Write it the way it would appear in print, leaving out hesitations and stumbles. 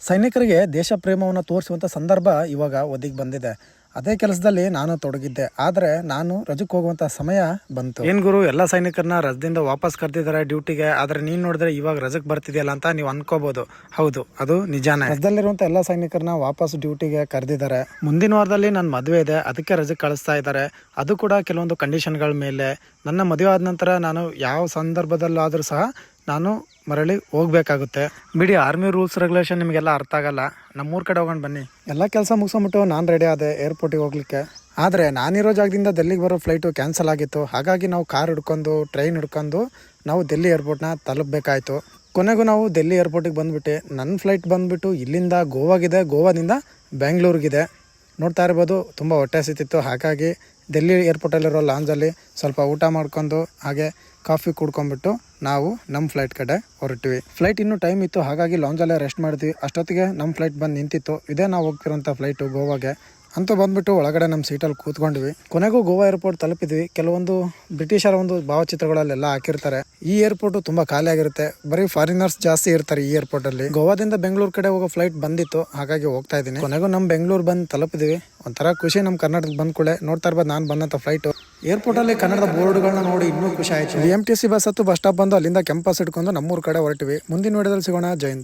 ಸೈನಿಕರಿಗೆ ದೇಶ ಪ್ರೇಮವನ್ನು ತೋರಿಸುವಂಥ ಸಂದರ್ಭ ಇವಾಗ ಒದಗಿ ಬಂದಿದೆ. ಅದೇ ಕೆಲಸದಲ್ಲಿ ನಾನು ತೊಡಗಿದ್ದೆ. ಆದರೆ ನಾನು ರಜಕ್ಕೆ ಹೋಗುವಂಥ ಸಮಯ ಬಂತು. ಏನು ಗುರು, ಎಲ್ಲ ಸೈನಿಕರನ್ನ ರಜದಿಂದ ವಾಪಸ್ ಕರೆದಿದ್ದಾರೆ ಡ್ಯೂಟಿಗೆ, ಆದರೆ ನೀನು ನೋಡಿದ್ರೆ ಇವಾಗ ರಜಕ್ಕೆ ಬರ್ತಿದೆಯಲ್ಲ ಅಂತ ನೀವು ಅನ್ಕೋಬಹುದು. ಹೌದು, ಅದು ನಿಜಾನೇ. ರಜದಲ್ಲಿರುವಂಥ ಎಲ್ಲ ಸೈನಿಕರನ್ನ ವಾಪಸ್ ಡ್ಯೂಟಿಗೆ ಕರೆದಿದ್ದಾರೆ. ಮುಂದಿನ ವಾರದಲ್ಲಿ ನನ್ನ ಮದುವೆ ಇದೆ, ಅದಕ್ಕೆ ರಜಕ್ಕೆ ಕಳಿಸ್ತಾ ಇದ್ದಾರೆ. ಅದು ಕೂಡ ಕೆಲವೊಂದು ಕಂಡೀಷನ್ಗಳ ಮೇಲೆ. ನನ್ನ ಮದುವೆ ಆದ ನಂತರ ನಾನು ಯಾವ ಸಂದರ್ಭದಲ್ಲಾದರೂ ಸಹ ನಾನು ಮರಳಿ ಹೋಗ್ಬೇಕಾಗುತ್ತೆ. ಬಿಡಿ, ಆರ್ಮಿ ರೂಲ್ಸ್ ರೆಗ್ಯುಲೇಷನ್ ನಿಮಗೆಲ್ಲ ಅರ್ಥ ಆಗಲ್ಲ. ನಮ್ಮೂರ ಕಡೆ ಹೋಗೋಣ ಬನ್ನಿ. ಎಲ್ಲ ಕೆಲಸ ಮುಗಿಸ್ಬಿಟ್ಟು ನಾನು ರೆಡಿ ಆದೆ ಏರ್ಪೋರ್ಟಿಗೆ ಹೋಗ್ಲಿಕ್ಕೆ. ಆದರೆ ನಾನಿರೋ ಜಾಗದಿಂದ ಡೆಲ್ಲಿಗೆ ಬರೋ ಫ್ಲೈಟು ಕ್ಯಾನ್ಸಲ್ ಆಗಿತ್ತು. ಹಾಗಾಗಿ ನಾವು ಕಾರ್ ಹಿಡ್ಕೊಂಡು ಟ್ರೈನ್ ಹಿಡ್ಕೊಂಡು ನಾವು ಡೆಲ್ಲಿ ಏರ್ಪೋರ್ಟ್ನ ತಲುಪಬೇಕಾಯಿತು. ಕೊನೆಗೂ ನಾವು ಡೆಲ್ಲಿ ಏರ್ಪೋರ್ಟಿಗೆ ಬಂದುಬಿಟ್ಟು ನನ್ನ ಫ್ಲೈಟ್ ಬಂದುಬಿಟ್ಟು ಇಲ್ಲಿಂದ ಗೋವಾಗಿದೆ, ಗೋವಾದಿಂದ ಬೆಂಗಳೂರಿಗಿದೆ. ನೋಡ್ತಾ ಇರ್ಬೋದು, ತುಂಬ ಹೊಟ್ಟೆ ಹಸಿತಿತ್ತು. ಹಾಗಾಗಿ ಡೆಲ್ಲಿ ಏರ್ಪೋರ್ಟಲ್ಲಿರೋ ಲಾಂಜಲ್ಲಿ ಸ್ವಲ್ಪ ಊಟ ಮಾಡ್ಕೊಂಡು ಹಾಗೆ ಕಾಫಿ ಕುಡ್ಕೊಂಡ್ಬಿಟ್ಟು ನಾವು ನಮ್ಮ ಫ್ಲೈಟ್ ಕಡೆ ಹೊರಟಿವಿ. ಫ್ಲೈಟ್ ಇನ್ನೂ ಟೈಮ್ ಇತ್ತು, ಹಾಗಾಗಿ ಲಾಂಜಲ್ಲೇ ರೆಸ್ಟ್ ಮಾಡಿದ್ವಿ. ಅಷ್ಟೊತ್ತಿಗೆ ನಮ್ಮ ಫ್ಲೈಟ್ ಬಂದು ನಿಂತಿತ್ತು. ಇದೇ ನಾವು ಹೋಗ್ತಿರೋಂಥ ಫ್ಲೈಟು ಗೋವಾಗೆ. ಅಂತೂ ಬಂದುಬಿಟ್ಟು ಒಳಗಡೆ ನಮ್ಮ ಸೀಟಲ್ಲಿ ಕೂತ್ಕೊಂಡ್ವಿ. ಕೊನೆಗೂ ಗೋವಾ ಏರ್ಪೋರ್ಟ್ ತಲುಪಿದ್ವಿ. ಕೆಲವೊಂದು ಬ್ರಿಟಿಷರ ಒಂದು ಭಾವಚಿತ್ರಗಳಲ್ಲೆಲ್ಲ ಹಾಕಿರ್ತಾರೆ. ಈ ಏರ್ಪೋರ್ಟು ತುಂಬ ಖಾಲಿಯಾಗಿರುತ್ತೆ, ಬರೀ ಫಾರಿನರ್ಸ್ ಜಾಸ್ತಿ ಇರ್ತಾರೆ ಈ ಏರ್ಪೋರ್ಟಲ್ಲಿ. ಗೋವಾದಿಂದ ಬೆಂಗಳೂರು ಕಡೆ ಹೋಗೋ ಫ್ಲೈಟ್ ಬಂದಿತ್ತು, ಹಾಗಾಗಿ ಹೋಗ್ತಾ ಇದ್ದೀನಿ. ಕೊನೆಗೂ ನಮ್ಮ ಬೆಂಗಳೂರು ಬಂದು ತಲುಪಿದ್ವಿ. ಒಂಥರ ಖುಷಿ ನಮ್ಮ ಕರ್ನಾಟಕಕ್ಕೆ ಬಂದ ಕೂಡಲೇ. ನೋಡ್ತಾ ಇರ್ಬೋದು ನಾನು ಬಂದಂಥ ಫ್ಲೈಟು. ಏರ್ಪೋರ್ಟಲ್ಲಿ ಕನ್ನಡದ ಬೋರ್ಡ್ಗಳನ್ನ ನೋಡಿ ಇನ್ನೂ ಖುಷಿ ಆಯಿತು. BMTC ಬಸ್ ಹತ್ತು ಬಸ್ ಸ್ಟಾಪ್ ಬಂದು ಅಲ್ಲಿಂದ ಕ್ಯಾಂಪಸ್ ಹಿಡ್ಕೊಂಡು ನಮ್ಮೂರ ಕಡೆ ಹೊರಟಿವಿ. ಮುಂದಿನ ವಿಡಿಯೋದಲ್ಲಿ ಸಿಗೋಣ. ಜೈ ಹಿಂದ್.